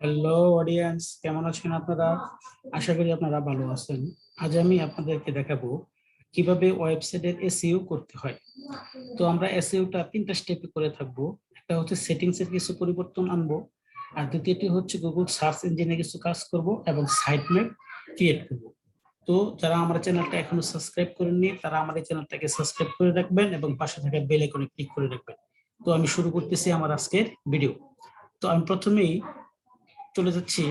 Hello audience, কেমন আছেন আপনারা? আশা করি আপনারা ভালো আছেন। আজ আমি আপনাদেরকে দেখাবো কিভাবে ওয়েবসাইটের এসইও করতে হয়। তো আমরা এসইওটা 3টা স্টেপে করে থাকবো। একটা হচ্ছে সেটিংস এর কিছু পরিবর্তন আনবো, আর দ্বিতীয়টি হচ্ছে গুগল সার্চ ইঞ্জিনে কিছু কাজ করব এবং সাইট ম্যাপ ক্রিয়েট করব। তো যারা আমার চ্যানেলটা এখনো সাবস্ক্রাইব করেননি তারা আমার এই চ্যানেলটাকে সাবস্ক্রাইব করে রাখবেন এবং পাশে থাকা বেল আইকনে ক্লিক করে রাখবেন। তো আমি শুরু করতেছি আমার আজকের ভিডিও। তো আমি প্রথমেই চলে যাচ্ছি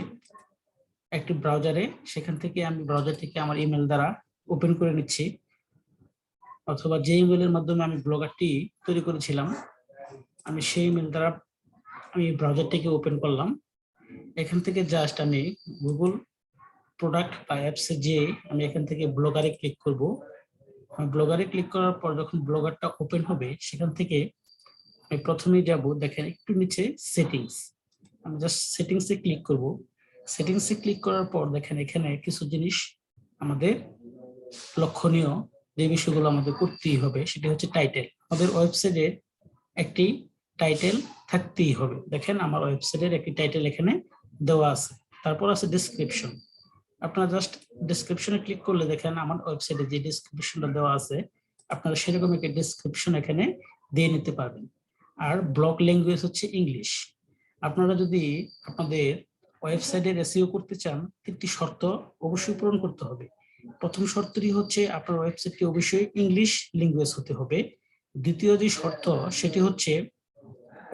একটি ব্রাউজারে। সেখান থেকে আমি ব্রাউজার থেকে আমার ইমেল দ্বারা ওপেন করে নিচ্ছি, অথবা যে ইমেলের মাধ্যমে আমি ব্লগারটি তৈরি করেছিলাম আমি সেই ইমেল দ্বারা আমি ব্রাউজারটিকে ওপেন করলাম। এখান থেকে জাস্ট আমি গুগল প্রোডাক্ট বা অ্যাপসে যে আমি এখান থেকে ব্লগারে ক্লিক করব। আমি ব্লগারে ক্লিক করার পর যখন ব্লগারটা ওপেন হবে সেখান থেকে আমি প্রথমেই যাব, দেখেন একটু নিচে সেটিংস, আমি জাস্ট সেটিংসে ক্লিক করব। সেটিংসে ক্লিক করার পর দেখেন এখানে কিছু জিনিস আমাদের লক্ষণীয়, যে বিষয়গুলো আমাদের করতেই হবে সেটি হচ্ছে টাইটেল। আমাদের ওয়েবসাইটে একটি টাইটেল থাকতেই হবে। দেখেন আমার ওয়েবসাইটের একটি টাইটেল এখানে দেওয়া আছে। তারপর আছে ডেসক্রিপশন। আপনারা জাস্ট ডেসক্রিপশনে ক্লিক করলে দেখেন আমার ওয়েবসাইটে যে ডেসক্রিপশনটা দেওয়া আছে আপনারা সেরকম একটা ডেসক্রিপশন এখানে দিয়ে নিতে পারবেন। আর ব্লক ল্যাঙ্গুয়েজ হচ্ছে ইংলিশ। আপনারা যদি আপনাদের ওয়েবসাইটের এসইও করতে চান 3টি শর্ত অবশ্যই পূরণ করতে হবে। প্রথম শর্তটি হচ্ছে আপনার ওয়েবসাইটটি অবশ্যই ইংলিশ ল্যাঙ্গুয়েজ হতে হবে। দ্বিতীয় যে শর্ত সেটি হচ্ছে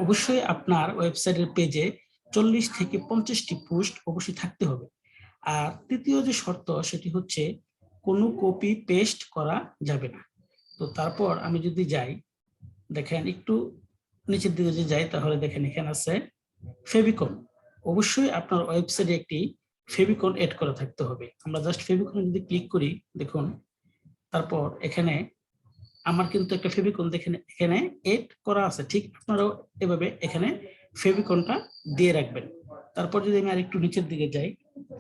অবশ্যই আপনার ওয়েবসাইটের পেজে 40 থেকে 50টি পোস্ট অবশ্যই থাকতে হবে। আর তৃতীয় যে শর্ত সেটি হচ্ছে কোনো কপি পেস্ট করা যাবে না। তো তারপর আমি যদি যাই, দেখেন একটু নিচের দিকে যদি যাই তাহলে দেখেন এখানে আছে ফেভিকন। অবশ্যই আপনার ওয়েবসাইটে একটি ফেভিকন এড করা থাকতে হবে। আমরা জাস্ট ফেভিকনে যদি ক্লিক করি দেখুন, তারপর এখানে আমার কিন্তু একটা ফেভিকন দেখেন এখানে এড করা আছে, ঠিক আপনারাও এভাবে এখানে ফেভিকনটা দিয়ে রাখবেন। তারপর যদি আমি আরেকটু নিচের দিকে যাই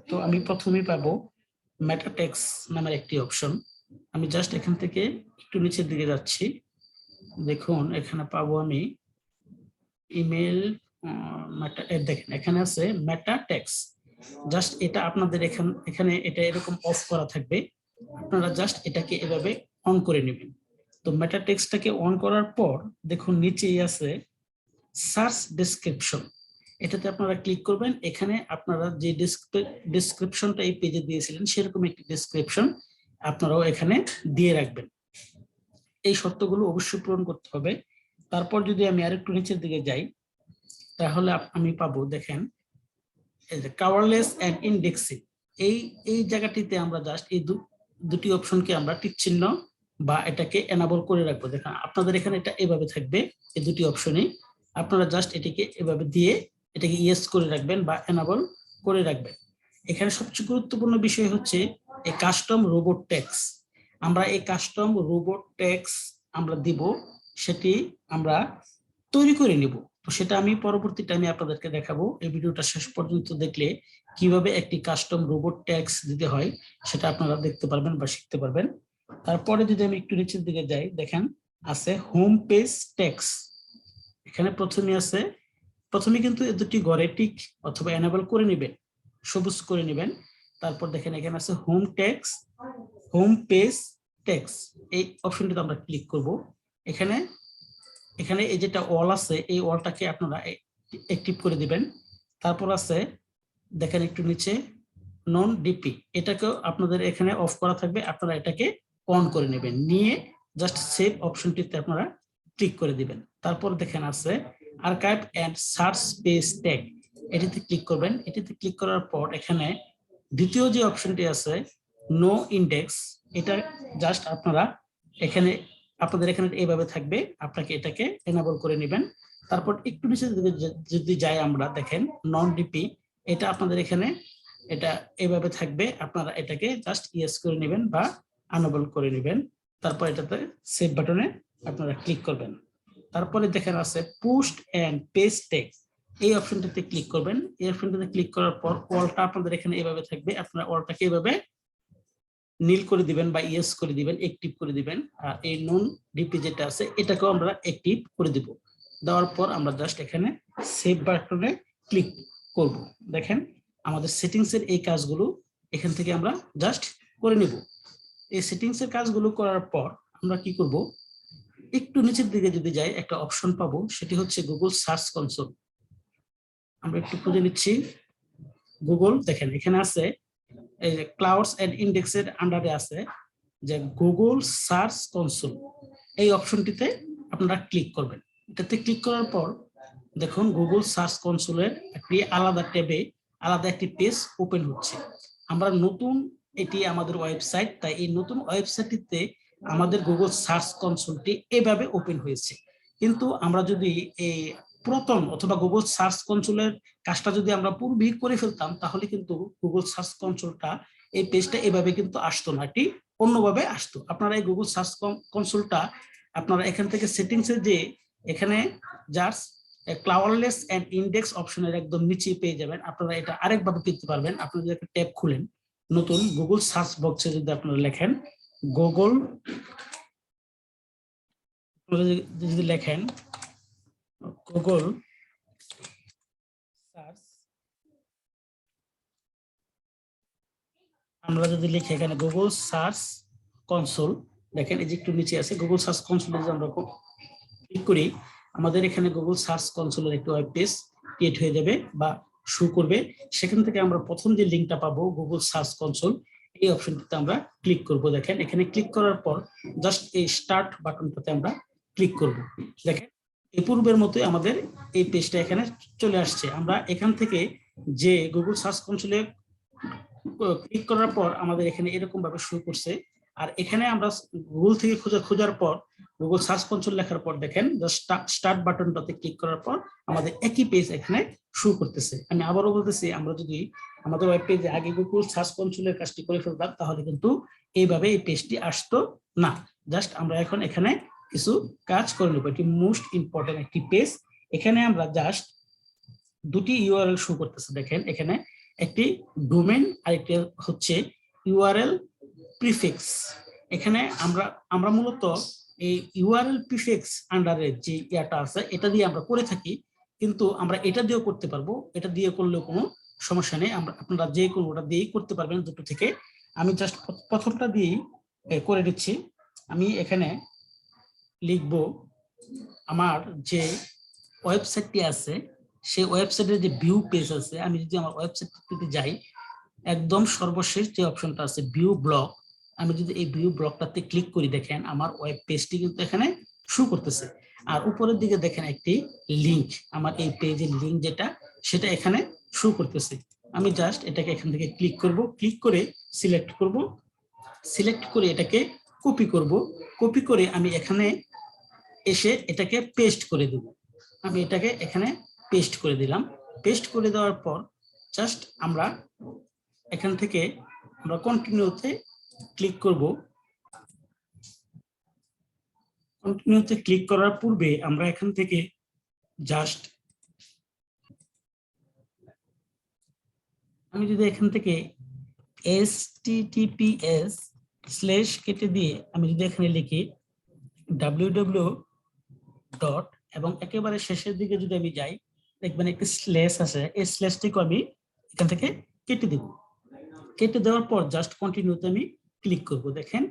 তো আমি প্রথমেই পাবো মেটা টেক্স নামের একটি অপশন। আমি জাস্ট এখান থেকে একটু নিচের দিকে যাচ্ছি, দেখুন এখানে পাবো আমি ইমেল দেখেন এখানে আছে মেটা টেক্স। জাস্ট এটা আপনাদের এখানে এটা এরকম অফ করা থাকবে, আপনারা জাস্ট এটাকে এভাবে অন করে নেবেন। তো মেটা টেক্সটটাকে অন করার পর দেখুন নিচেই আছে সার্চ ডেসক্রিপশন। এটাতে আপনারা ক্লিক করবেন। এখানে আপনারা যে ডেসক্রিপশনটা এই পেজে দিয়েছিলেন সেরকম একটি ডেসক্রিপশন আপনারাও এখানে দিয়ে রাখবেন। এই শর্তগুলো অবশ্যই পূরণ করতে হবে। তারপর যদি আমি আরেকটু নিচের দিকে যাই তাহলে আমি পাবো, দেখেন কাভারলেস এন্ড ইন্ডেক্সিং। এই জায়গাটিতে আমরা জাস্ট এই দুটি অপশনকে আমরা টিক চিহ্ন বা এটাকে এনাবল করে রাখবো। দেখেন আপনাদের এখানে এটা এভাবে থাকবে, এই দুটি অপশনই আপনারা জাস্ট এটিকে এভাবে দিয়ে এটাকে ইয়েস করে রাখবেন বা এনাবল করে রাখবেন। এখানে সবচেয়ে গুরুত্বপূর্ণ বিষয় হচ্ছে এই কাস্টম রোবট ট্যাক্স। আমরা এই কাস্টম রোবট ট্যাক্স আমরা দিব, সেটি আমরা তৈরি করে নিব। তো সেটা আমি পরবর্তী টাইমে আপনাদেরকে দেখাবো। এই ভিডিওটা শেষ পর্যন্ত দেখলে কিভাবে একটি কাস্টম রোবট ট্যাক্স দিতে হয় সেটা আপনারা দেখতে পারবেন বা শিখতে পারবেন। তারপরে যদি আমি একটু নিচের দিকে যাই, দেখেন আছে হোম পেজ ট্যাক্স। এখানে প্রথমে কিন্তু এই দুটি ঘরে টিক অথবা এনেবল করে নেবেন, সবুজ করে নেবেন। তারপর দেখেন এখানে আছে home tax, home page tax. এই অপশনটিতে আমরা ক্লিক করব। এখানে এই যেটা অল আছে এই অলটাকে আপনারা অ্যাক্টিভ করে দিবেন। তারপর আছে দেখেন একটু নিচে নন ডিপি, এটাকেও আপনাদের এখানে অফ করা থাকবে, আপনারা এটাকে অন করে নেবেন। নিয়ে জাস্ট সেভ অপশনটিতে আপনারা ক্লিক করে দিবেন। তারপর দেখেন আছে archive and search page tag, এটিতে ক্লিক করবেন। এটিতে ক্লিক করার পর এখানে দ্বিতীয় যে অপশনটি আছে নো ইন্ডেক্স, এটা জাস্ট আপনারা এখানে আপনাদের এখানে এইভাবে থাকবে, আপনাকে এটাকে এনাবল করে নেবেন। তারপর একটু নিচে যদি যাই আমরা, দেখেন নন ডিপি, এটা আপনাদের এখানে এটা এইভাবে থাকবে, আপনারা এটাকে জাস্ট ইয়েস করে নেবেন বা আনএবল করে নেবেন। তারপর এটাতে সেভ বাটনে আপনারা ক্লিক করবেন। তারপরে দেখেন আছে পোস্ট এন্ড পেজ ট্যাগ, এই অপশনটাতে ক্লিক করবেন। এই অপশনটাতে ক্লিক করার পর অলটা আপনাদের এখানে এইভাবে থাকবে, আপনারা অলটাকে এইভাবে নীল করে দিবেন বা ইয়েস করে দিবেন, অ্যাক্টিভ করে দিবেন। আর এই নন ডিপি যেটা আছে এটাকেও আমরা অ্যাক্টিভ করে দিব। দেওয়ার পর আমরা জাস্ট এখানে সেভ বাটনে ক্লিক করব। দেখেন আমাদের সেটিংস এর এই কাজগুলো এখান থেকে আমরা জাস্ট করে নিব। এই সেটিংস এর কাজগুলো করার পর আমরা কি করব, একটু নিচের দিকে যদি যাই একটা অপশন পাবো, সেটি হচ্ছে গুগল সার্চ কনসোল। আমরা একটু খুঁজে নিচ্ছি গুগল। দেখেন এখানে আছে এই যে ক্লাউডস এন্ড ইন্ডেক্সের আন্ডারে আছে যে গুগল সার্চ কনসোল। এই অপশনটিতে আপনারা ক্লিক করবেন। এটাতে ক্লিক করার পর দেখুন গুগল সার্চ কনসোলের একটি আলাদা ট্যাবে আলাদা একটি পেজ ওপেন হচ্ছে। আমরা নতুন, এটি আমাদের ওয়েবসাইট, তাই এই নতুন ওয়েবসাইটটিতে আমাদের গুগল সার্চ কনসোলটি এভাবে ওপেন হয়েছে। কিন্তু আমরা যদি এই পুরাতন অথবা গুগল সার্চ কনসোলের কাজটা যদি আমরা পূর্বেই করে ফেলতাম, তাহলে কিন্তু গুগল সার্চ কনসোলটা এই পেজটা এভাবে কিন্তু আসতো না, এটি অন্যভাবে আসতো। আপনারা এই গুগল সার্চ কনসোলটা আপনারা এখান থেকে সেটিংসে যে এখানে জাস্ট ক্লাউডলেস এন্ড ইন্ডেক্স অপশনের একদম নিচে পেয়ে যাবেন। আপনারা এটা আরেকভাবে পেতে পারবেন। আপনারা যদি একটা ট্যাব খুলেন নতুন গুগল সার্চ বক্সে যদি আপনারা লেখেন গুগল, যদি লেখেন গুগল সার্চ, আমরা যদি লিখি এখানে গুগল সার্চ কনসোল, দেখেন এই যে একটু নিচে আছে গুগল সার্চ কনসোলে যদি আমরা ক্লিক করি, আমাদের এখানে গুগল সার্চ কনসোলের একটি ওয়েব পেজ ক্রিয়েট হয়ে যাবে বা শো করবে। সেখান থেকে আমরা প্রথম যে লিঙ্কটা পাবো গুগল সার্চ কনসোল, এই অপশনটিতে আমরা ক্লিক করব। দেখেন এখানে ক্লিক করার পর জাস্ট এই স্টার্ট বাটনটাতে আমরা ক্লিক করব। দেখেন এই পূর্বের মতোই আমাদের এই পেজটা এখানে চলে আসছে। আমরা এখান থেকে যে গুগল সার্চ কনসোলে ক্লিক করার পর আমাদের এখানে এরকম ভাবে শো করছে। আর এখানে আমরা গুগল থেকে খোঁজার পর গুগল সার্চ কনসোল লেখার পর দেখেন স্টার্ট বাটনটাতে ক্লিক করার পর আমাদের একই পেজ এখানে শো করতেছে। আমি আবারও বলতেছি, আমরা যদি আমাদের ওয়েব পেজে আগে গুগল সার্চ কনসোলের কাজটি করে ফেলতাম, তাহলে কিন্তু এইভাবে এই পেজটি আসতো না। জাস্ট আমরা এখন এখানে কিছু কাজ করে নেব। এটি মোস্ট ইম্পর্টেন্ট একটি পেজ। এখানে আমরা জাস্ট দুটি ইউআরএল শো করতেছে। দেখেন এখানে একটি ডোমেইন আর একটি হচ্ছে ইউআরএল প্রিফিক্স। এখানে আমরা মূলত এই ইউআরএল প্রিফিক্স আন্ডারে যে ইয়াটা আছে এটা দিয়ে আমরা করে থাকি, কিন্তু আমরা এটা দিয়েও করতে পারবো। এটা দিয়ে করলেও কোনো সমস্যা নেই, আপনারা যে কোনোটা দিয়েই করতে পারবেন দুটো থেকে। আমি জাস্ট প্রথমটা দিয়েই করে দিচ্ছি। আমি এখানে লিখব আমার যে ওয়েবসাইটটি আছে সেই ওয়েবসাইটের যে ভিউ পেজ আছে, আমি যদি আমার ওয়েবসাইটটিতে যাই, একদম সর্বশেষ যে অপশনটা আছে ভিউ ব্লগ, আমি যদি এই ভিউ ব্লগটাতে ক্লিক করি, দেখেন আমার ওয়েব পেজটি কিন্তু এখানে শো করতেছে। আর উপরের দিকে দেখেন একটি লিংক, আমার এই পেজের লিংক যেটা সেটা এখানে শো করতেছে। আমি জাস্ট এটাকে এখান থেকে ক্লিক করব, ক্লিক করে সিলেক্ট করব, সিলেক্ট করে এটাকে কপি করব, কপি করে আমি এখানে এসে এটাকে পেস্ট করে দেব। আমি এটাকে এখানে পেস্ট করে দিলাম। পেস্ট করে দেওয়ার পর জাস্ট আমরা এখান থেকে আমরা কন্টিনিউতে ক্লিক করব। কন্টিনিউতে ক্লিক করার পূর্বে আমরা এখান থেকে জাস্ট আমি যদি এখান থেকে https/ কেটে দিয়ে আমি যদি এখানে লিখি www. এবং একেবারে শেষের দিকে যদি আমি যাই, দেখবেন একটি স্ল্যাশ আছে, এই স্ল্যাশটিকে আমি এখান থেকে কেটে দেব। কেটে দেওয়ার পর জাস্ট কন্টিনিউতে আমি ক্লিক করব। দেখেন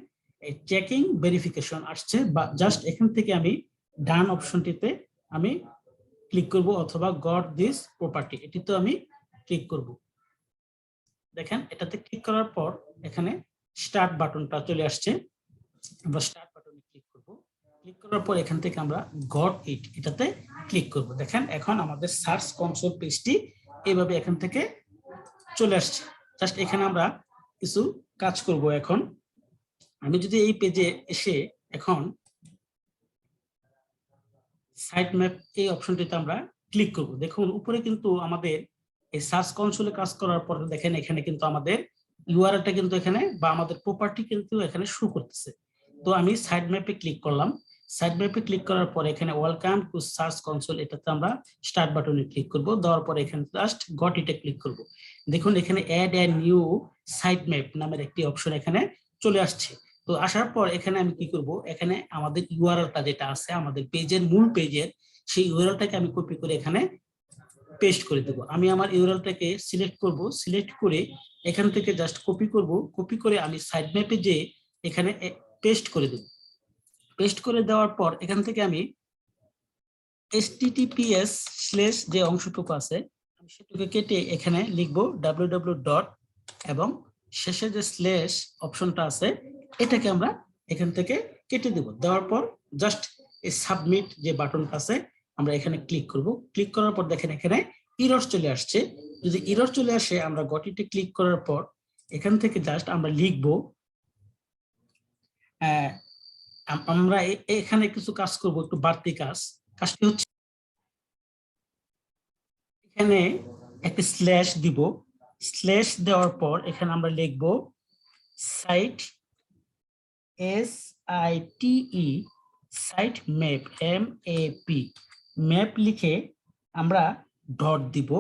এই চেকিং ভেরিফিকেশন আসছে, বা জাস্ট এখান থেকে আমি ডান অপশনটিতে আমি ক্লিক করব, অথবা গট দিস প্রপার্টি এটিতে আমি ক্লিক করব। দেখেন এটাতে ক্লিক করার পর এখানে স্টার্ট বাটনটা চলে আসছে। আমরা স্টার্ট বাটনে ক্লিক করব। ক্লিক করার পর এখান থেকে আমরা গট ইট এটাতে ক্লিক করব। দেখেন এখন আমাদের সার্চ কনসোল পেজটি এইভাবে এখান থেকে চলে আসছে। জাস্ট এখানে আমরা কিছু কাজ করব। এখন আমি যদি এই পেজে এসে এখন সাইট ম্যাপ এই অপশনটিতে আমরা ক্লিক করব, দেখুন উপরে কিন্তু আমাদের এই সার্চ কনসোলে কাজ করার পর দেখেন এখানে কিন্তু আমাদের ইউআরএলটা কিন্তু এখানে বা আমাদের প্রপার্টি কিন্তু এখানে শো করতেছে। তো আমি সাইট ম্যাপে ক্লিক করলাম। সাইট ম্যাপে ক্লিক করার পর এখানে ওয়েলকাম টু সার্চ কনসোল এটাতে আমরা স্টার্ট বাটনে ক্লিক করব। দেওয়ার পর এখানে জাস্ট গট ইটে ক্লিক করব। দেখুন এখানে add a new site map নামের একটি অপশন এখানে চলে আসছে। তো আসার পর এখানে আমি কি করব, এখানে আমাদের ইউআরএলটা যেটা আছে আমাদের পেজের মূল পেজের, সেই ইউআরএলটাকে আমি কপি করে এখানে পেস্ট করে দেব। আমি আমার ইউআরএলটাকে সিলেক্ট করব, সিলেক্ট করে এখান থেকে জাস্ট কপি করব, কপি করে আমি সাইড ম্যাপে যে এখানে পেস্ট করে দেব। পেস্ট করে দেওয়ার পর এখান থেকে আমি https/ যে অংশটুকু আছে আমি সেটুকু কেটে এখানে লিখবো www. এবং শেষে যে স্ল্যাশ অপশনটা আছে এটাকে আমরা এখান থেকে কেটে দেব। দেওয়ার পর জাস্ট এই সাবমিট যে বাটনটা আছে আমরা এখানে ক্লিক করব। ক্লিক করার পর দেখেন এখানে এরর চলে আসছে। যদি এরর চলে আসে আমরা গটিতে ক্লিক করার পর এখান থেকে জাস্ট আমরা লিখবো আমরা এখানে কিছু কাজ করব, একটু বাড়তি কাজটি হচ্ছে এখানে একটা স্ল্যাশ দিব। স্ল্যাশ দেওয়ার পর এখানে আমরা লিখব site SITE site map MAP map লিখে আমরা ডট দিব।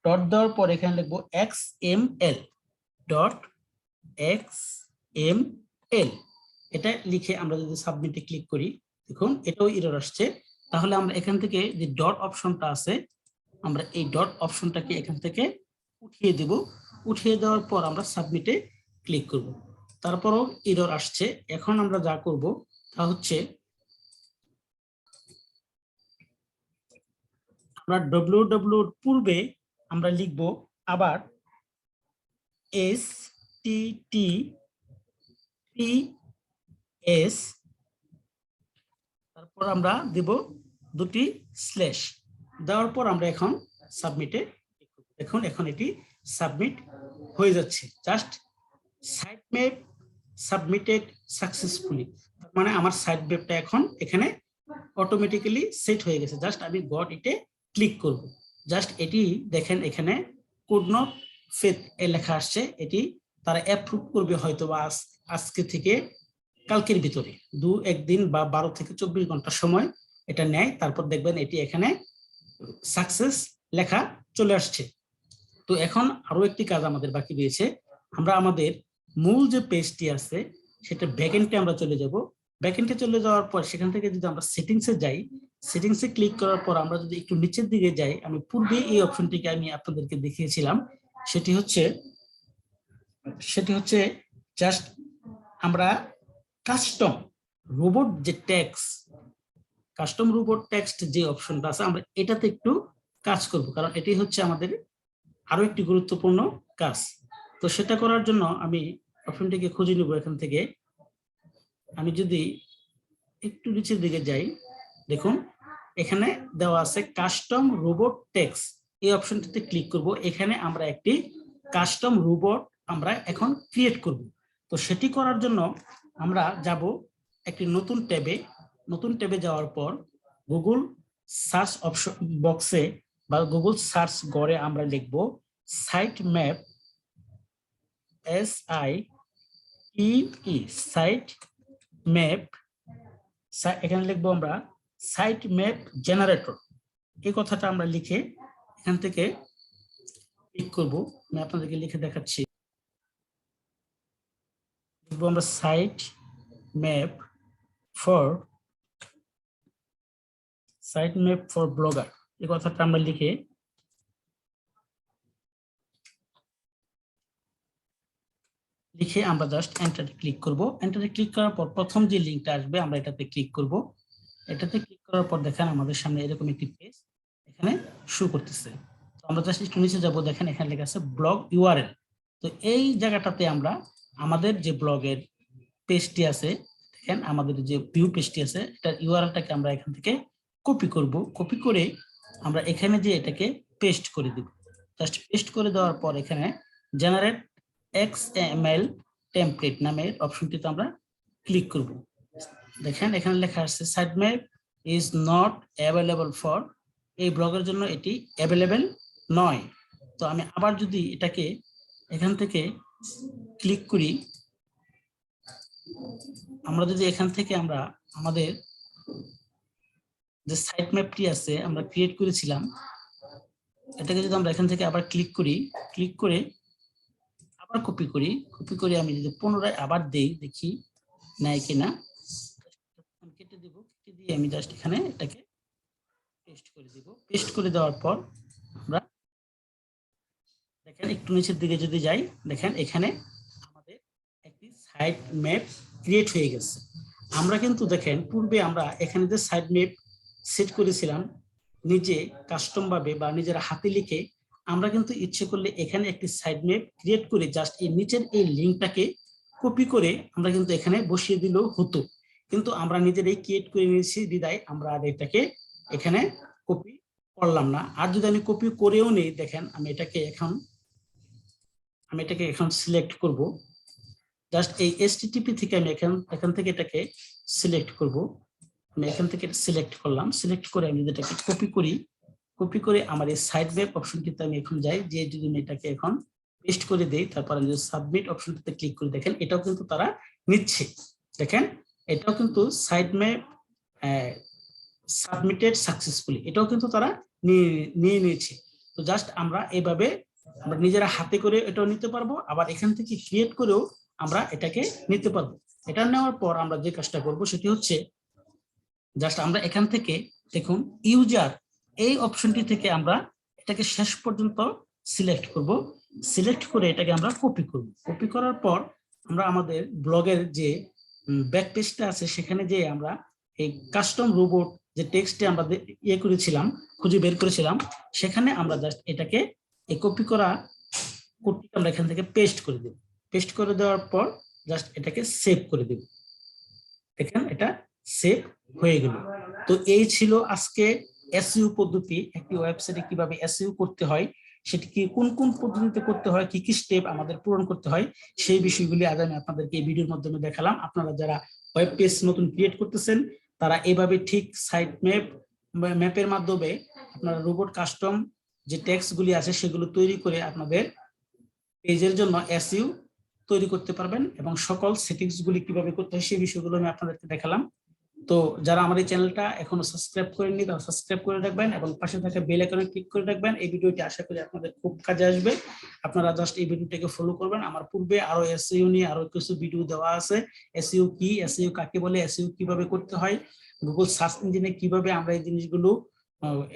ডট দেওয়ার পর এখানে লিখব XML ডট XML এটা লিখে আমরা যদি সাবমিটে ক্লিক করি দেখুন এটাও এরর আসছে। তাহলে আমরা এখান থেকে যে ডট অপশনটা আছে আমরা এই ডট অপশনটাকে এখান থেকে উঠিয়ে দেব। উঠিয়ে দেওয়ার পর আমরা সাবমিটে ক্লিক করব। তারপরও এরর আসছে। এখন আমরা যা করব তা হচ্ছে আমরা www পূর্বে আমরা লিখব আবার HTTPS তারপর আমরা দেব দুটি স্ল্যাশ। দেওয়ার পর আমরা এখন সাবমিটে দেখুন এখন এটি সাবমিট হয়ে যাচ্ছে। Just site map submitted successfully, মানে আমার সাইট ম্যাপটা এখন এখানে অটোমেটিক্যালি সেট হয়ে গেছে। জাস্ট আমি গট ইটে ক্লিক করব। জাস্ট এটি দেখেন এখানে কুড নট ফেথ এ লেখা আসছে। এটি তারা অ্যাপ্রুভ করবে হয়তো বা আজকে থেকে কালকের ভিতরে, 2-1 দিন বা 12 থেকে 24 ঘন্টা সময় এটা নেয়। তারপর দেখবেন এটি এখানে সাকসেস লেখা চলে আসছে। তো এখন আরো একটি কাজ আমাদের বাকি রয়েছে। আমরা আমাদের মূল যে পেজটি আছে সেটা ব্যাকএন্ডে আমরা চলে যাব। ব্যাকএন্ডে চলে যাওয়ার পর সেখান থেকে যদি আমরা সেটিংসে যাই, সেটিংসে ক্লিক করার পর আমরা যদি একটু নিচের দিকে যাই, আমি পূর্বে এই অপশনটিকে আমি আপনাদেরকে দেখিয়েছিলাম। সেটি হচ্ছে জাস্ট আমরা কাস্টম রোবট যে ট্যাক্স কাস্টম রোবট টেক্সট যে অপশনটা আছে আমরা এটাতে একটু কাজ করব, কারণ এটি হচ্ছে আমাদের আরো একটি গুরুত্বপূর্ণ কাজ। তো সেটা করার জন্য আমি অপশনটিকে খুঁজে নেব। এখান থেকে আমি যদি একটু নিচের দিকে যাই দেখুন এখানে দেওয়া আছে কাস্টম রোবট টেক্সট। এই অপশনটিতে ক্লিক করব। এখানে আমরা একটি কাস্টম রোবট আমরা এখন ক্রিয়েট করব। তো সেটি করার জন্য আমরা যাব একটি নতুন ট্যাবে যাওয়ার পর গুগল সার্চ অপশন বক্সে বা গুগল সার্চ ঘরে আমরা লিখব site map SITE site map. এখানে লিখবো আমরা সাইট ম্যাপ জেনারেটর। এই কথাটা আমরা লিখে এখান থেকে ক্লিক করব। আমি আপনাদেরকে লিখে দেখাচ্ছি। লিখবো আমরা সাইট ম্যাপ ফর ব্লগার। এই কথাটা আমরা লিখে আমরা জাস্ট এন্টারে ক্লিক করব। এন্টারে ক্লিক করার পর প্রথম যে লিঙ্কটা আসবে আমরা এটাতে ক্লিক করব। এটাতে ক্লিক করার পর দেখেন আমাদের সামনে এরকম একটি পেজ এখানে শো করতেছে। তো আমরা জাস্ট একটু নিচে যাব, দেখেন এখানে লেখা আছে ব্লগ ইউআরএল। তো এই জায়গাটাতে আমরা আমাদের যে ব্লগের পেজটি আছে দেখেন আমাদের যে ভিউ পেজটি আছে এটার ইউআরএলটাকে আমরা এখান থেকে কপি করব। কপি করে আমরা এখানে যে এটাকে পেস্ট করে দেব। জাস্ট পেস্ট করে দেওয়ার পর এখানে জেনারেট XML টেমপ্লেট নামের অপশনটিতে আমরা ক্লিক করব। দেখেন এখানে লেখা আছে site map is not available for, এই ব্লগের জন্য এটি অ্যাভেলেবল নয়। তো আমি আবার যদি এটাকে এখান থেকে ক্লিক করি, আমরা যদি এখান থেকে আমরা আমাদের যে সাইট ম্যাপটি আছে আমরা ক্রিয়েট করেছিলাম এটাকে যদি আমরা এখান থেকে আবার ক্লিক করি, ক্লিক করে আবার কপি করি আমি যদি পুনরায় আবার দেই দেখি নেয় কিনা। কেটে দিব, কেটে দিয়ে আমি জাস্ট এখানে এটাকে পেস্ট করে দিব। পেস্ট করে দেওয়ার পর আমরা দেখেন একটু নিচের দিকে যদি যাই, দেখেন এখানে আমাদের একটি সাইট ম্যাপ ক্রিয়েট হয়ে গেছে। আমরা কিন্তু দেখেন পূর্বে আমরা এখানে যে সাইট ম্যাপ সেট করেছিলাম নিজে কাস্টম ভাবে বা নিজের হাতে লিখে, আমরা কিন্তু ইচ্ছে করলে এখানে একটি সাইট ম্যাপ ক্রিয়েট করে জাস্ট এই নিচের এই লিঙ্কটাকে কপি করে আমরা কিন্তু এখানে বসিয়ে দিলেও হতো। কিন্তু আমরা নিজেরাই ক্রিয়েট করে নিয়েছি বিদায় আমরা আর এটাকে এখানে কপি করলাম না। আর যদি আমি কপি করেও নেই, দেখেন আমি এটাকে এখন সিলেক্ট করব। জাস্ট এই এসটিটিপি থেকে আমি এখান থেকে এটাকে সিলেক্ট করব। আমি এখান থেকে সিলেক্ট করলাম, সিলেক্ট করে আমি যদি এটাকে কপি করে আমার এই সাইড ম্যাপ অপশনটিতে আমি এখন যাই, যে যদি আমি এটাকে এখন পেস্ট করে দেই, তারপর আমি যদি সাবমিট অপশনটিতে ক্লিক করি, দেখেন এটাও কিন্তু তারা নিচ্ছে। দেখেন এটাও কিন্তু সাইড ম্যাপ সাবমিটেড সাকসেসফুলি, এটাও কিন্তু তারা নিয়ে নিয়েছে। তো জাস্ট আমরা এইভাবে আমরা নিজেরা হাতে করে এটাও নিতে পারবো, আবার এখান থেকে ক্রিয়েট করেও আমরা এটাকে নিতে পারবো। এটা নেওয়ার পর আমরা যে কাজটা করব সেটি হচ্ছে জাস্ট আমরা এখান থেকে দেখুন ইউজার এই অপশনটি থেকে আমরা এটাকে শেষ পর্যন্ত সিলেক্ট করব। সিলেক্ট করে এটাকে আমরা কপি করব। কপি করার পর আমরা আমাদের ব্লগের যে ব্যাক পেজটা আছে সেখানে যে আমরা এই কাস্টম রোবট যে টেক্সটে আমরা করেছিলাম, খুঁজে বের করেছিলাম, সেখানে আমরা জাস্ট এটাকে এই কপি করা কোডটি আমরা এখান থেকে পেস্ট করে দেব। পেস্ট করে দেওয়ার পর জাস্ট এটাকে সেভ করে দেব। দেখেন এটা সেভ হয়ে গেল। তো এই ছিল আজকে এসইও পদ্ধতি, একটি ওয়েবসাইটে কিভাবে এসইও করতে হয়, সেটি কি কোন কোন পদ্ধতিতে করতে হয়, কি কি স্টেপ আমাদের পূরণ করতে হয়, সেই বিষয়গুলি আজ আমি আপনাদেরকে এই ভিডিওর মাধ্যমে দেখালাম। আপনারা যারা ওয়েব পেজ নতুন ক্রিয়েট করতেছেন তারা এভাবে ঠিক সাইট ম্যাপের মাধ্যমে আপনারা রোবট কাস্টম যে টেক্সটগুলি আছে সেগুলো তৈরি করে আপনাদের পেজের জন্য এসইও তৈরি করতে পারবেন, এবং সকল সেটিংস গুলি কিভাবে করতে হয় সেই বিষয়গুলো আমি আপনাদেরকে দেখালাম। তো যারা আমার এই চ্যানেলটা এখনো সাবস্ক্রাইব করেননি তারা সাবস্ক্রাইব করে রাখবেন এবং পাশে থাকা বেল আইকনে ক্লিক করে রাখবেন। এই ভিডিওটি আশা করি আপনাদের খুব কাজে আসবে। আপনারা জাস্ট এই ভিডিওটাকে ফলো করবেন। আমার পূর্বে আরো এসইও নিয়ে আরো কিছু ভিডিও দেওয়া আছে। এসইও কি, এসইও কাকে বলে, এসইও কিভাবে করতে হয়, গুগল সার্চ ইঞ্জিনে কিভাবে আমরা এই জিনিসগুলো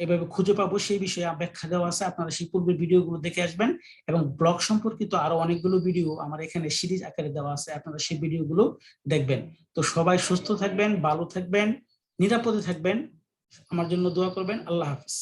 এভাবে খুঁজে পাবো সেই বিষয়ে ব্যাখ্যা দেওয়া আছে। আপনারা সেই পূর্বের ভিডিওগুলো দেখে আসবেন, এবং ব্লগ সম্পর্কিত আরো অনেকগুলো ভিডিও আমার এখানে সিরিজ আকারে দেওয়া আছে, আপনারা সেই ভিডিওগুলো দেখবেন। তো সবাই সুস্থ থাকবেন, ভালো থাকবেন, নিরাপদে থাকবেন, আমার জন্য দোয়া করবেন। আল্লাহ হাফিজ।